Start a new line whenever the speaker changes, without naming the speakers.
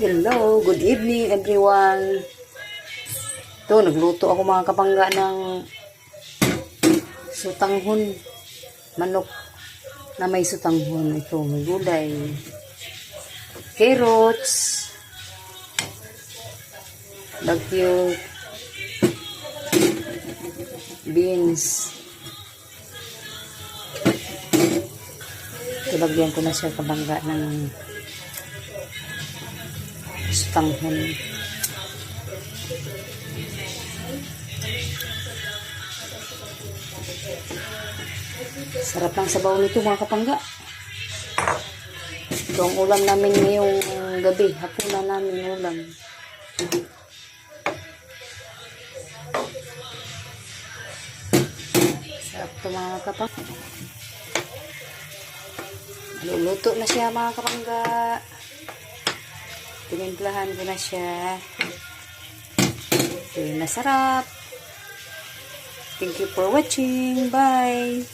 Hello, good evening everyone. Ito, nagluto ako mga kapangga ng sutanghon. Manok na may sutanghon. Ito, may gulay. Carrots. Bagyo. Beans. Ilagyan ko na siya kapangga ng sutanghon. Sarap ng sabaw nito mga kapangga. Ito ang ulam namin ngayong gabi. Hapunan namin ulam. Sarap ito mga kapangga. Luluto na siya mga kapangga. Tinimplahan ko na siya. Ito yung masarap. Thank you for watching. Bye!